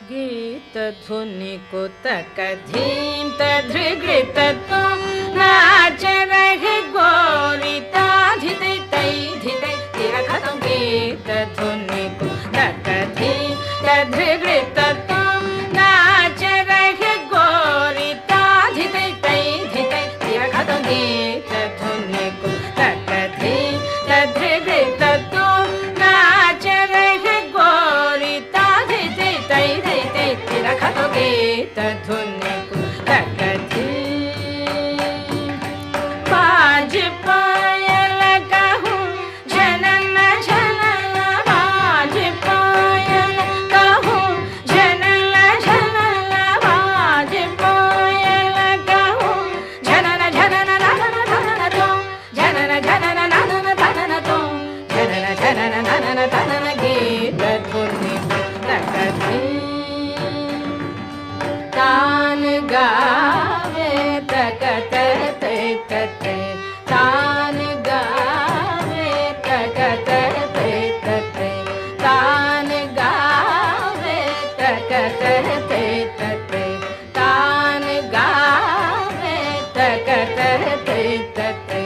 गीतधुनि कुतक धीं तधृगृततो नाच रहे गोरी ताधिते तैधिते तिरखतं गीतधुनि कुतक धीं तधृगृततो नाच रहे गोरी ताधिते तैधिते तिरखतं गीतधुनि कुतक धीं तधृगृततो नाच रहे गोरी ताधिते तैधिते तिरखतं गीतधुनि कुतक बाज पायल कहूँ जनन जनन बाज पायल कहूँ जनन जनन बाज पायल कहूँ जनन जनन ननन तनन तो जनन जनन ननन तनन तो जनन जनन ननन तनन गीतधुनि कुतक तान गावे तकत ते तते तान गावे तकत ते तते तान गावे तकत ते तते तान गावे तकत ते तते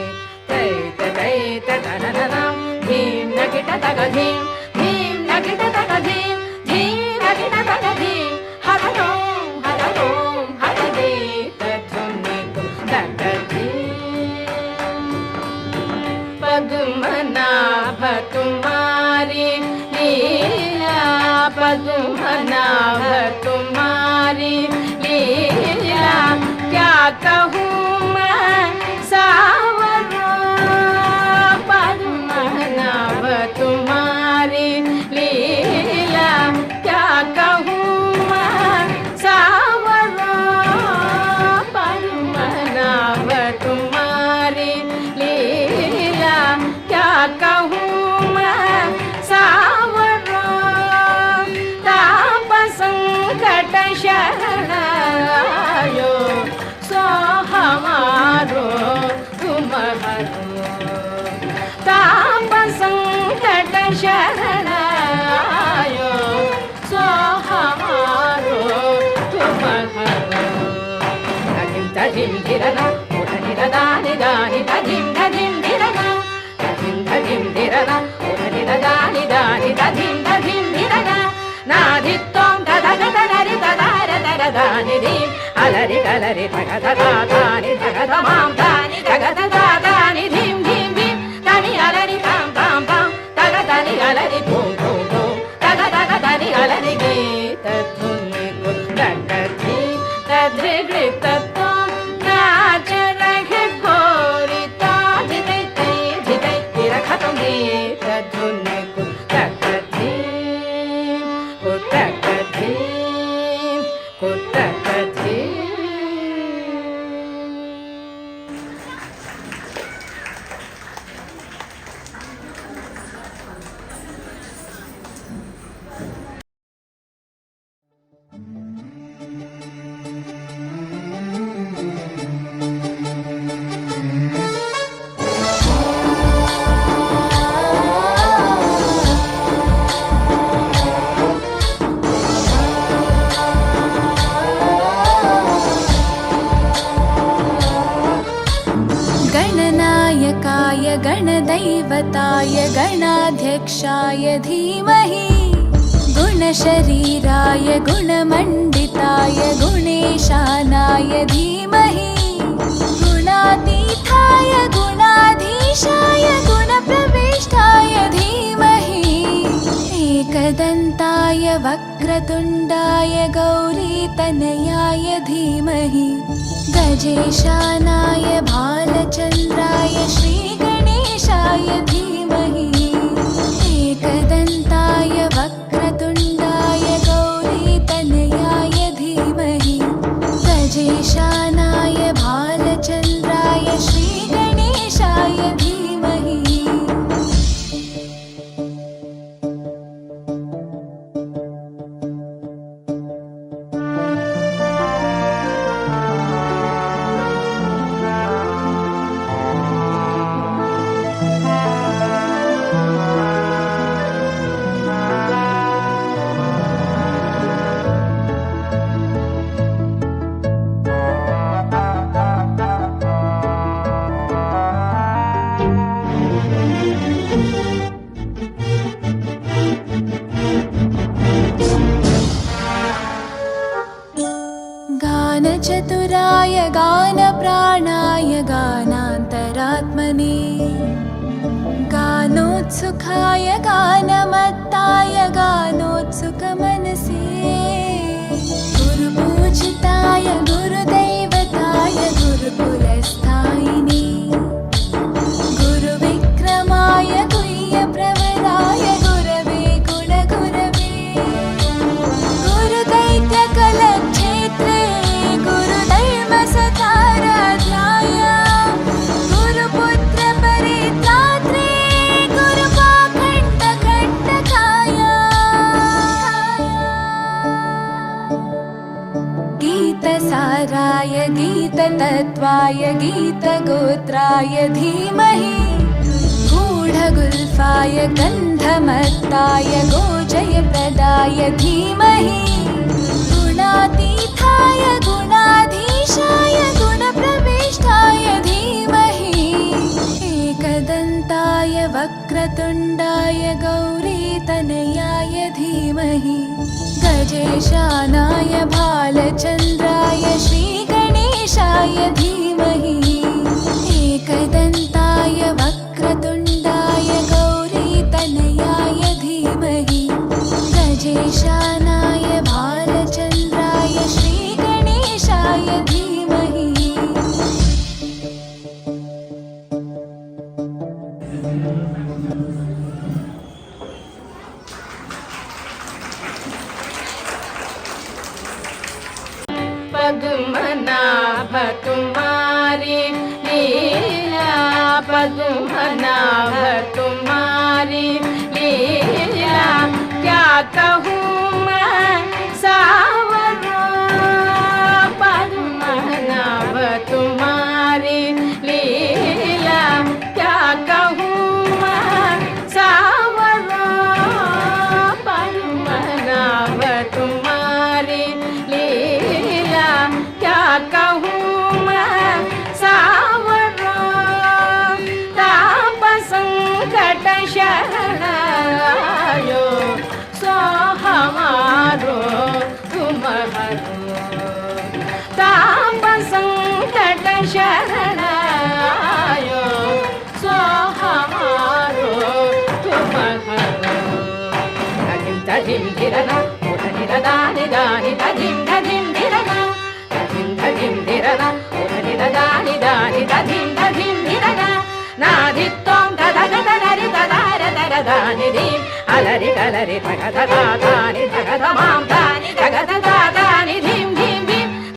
ते तते ततननम धीम नगिट तग धीम धीम नगिट तग धीम धीम नगिट तग धीम हदो हदो हदे तधुनि कुतक पद्मनाभ तुम्हारी लीला पद्मनाभ तुम्हारी लीला क्या कहूँ मैं सावरों पद्मनाभ तुम्हारी लीला क्या कहूँ मैं सावरों पद्मनाभ तुम्हारी लीला क्या कहूँ मैं सावरों ताप संकट शरणायो सो हमारो तुम हरो ताप संकट शरणायो सो हमारो तुम हरो तधिम तधिम धिरना उधनिरदानि दानि तधिम तधिम धिरना तधिम तधिम धिरना उधनिरदानि दानि तधिम तधिम धिरना नाधित्वं तदगतनरि तदारतरदानि धीम अलरि कलरि तगतदातानि तगतमां तानि तगतदातानि धीम धीम धीम तनि अलरि तां तां तां तगतनि अलरि धूम धूम धूम तगतगतनि अलरि गीतधुनि कुतक धीम तधृगृततो नाच रहे गोरी ताधिते तैधिते तिरखतं गीतधुनि कुतक धीम कुतक धीम कुतक धीम। गणनायकाय गणदैवताय गणाध्यक्षाय धीमहि गुणशरीराय गुणमण्डिताय गुणेशानाय धीमहि गुणातीताय गुणाधीशाय गुणप्रविष्टाय धीमहि एकदन्ताय वक्रतुण्डाय गौरीतनयाय धीमहि गजेशानाय भालचन्द्राय श्रीगणेशाय धीमहि एकदन्ताय वक्रतुण्डाय गौरीतनयाय धीमहि गजेशानाय भालचन्द्राय श्रीगणेशाय धीमहि। गानोत्सुकाय गानान्तरात्मने गानोत्सुकाय गानमत्ताय गानोत्सुकमनसे गुरुपूजिताय गुरुदैवताय गुरुकुलस्थायिने गुरुविक्रमाय गुह्यप्रवराय गुरवे गुणगुरवे गुरुदैत्यकलक्षेत्रे गुरुधर्मसताराध्याय गुरुपुत्रपरित्रात्रे गुरुपाखण्डखण्डकाय गीतसाराय गीततत्त्वाय गीतगोत्राय धीमहि गूढगुल्फाय गन्धमत्ताय गोजयप्रदाय धीमहि गुणातीताय गुणाधीशाय गुणप्रविष्टाय धीमहि एकदन्ताय वक्रतुण्डाय गौरीतनयाय धीमहि गजेशानाय भालचन्द्राय श्रीगणेशाय धीमहि एकदन्ताय वक्रतुण्डाय गौरीतनयाय धीमहि गजेशानाय भालचन्द्राय श्रीगणेशाय धीमहि पद्मनाभ तुम्हारी लीला पद्मनाभ तुम्हारी लीला क्या कहूँ मैं सावरों पद्मनाभ तुम्हारी लीला क्या कहूँ मैं सावरों पद्मनाभ तुम्हारी लीला क्या कहूँ मैं सावरों ताप संकट शरणायो सो हमारो तुम्हारो ताप संकट शरणायो सो हमारो तुम्हारो तजिम तजिम धिरना उठनिरदा निदानि तजिम तजिम धिरना तजिम तजिम धिरना उठनिरदा निदानि तजिम तजिम धिरना नादित्वं तदगतनरि तदार तरदानि धिम अलरि कलरि तगतदानि तगतमां तानि तगतदा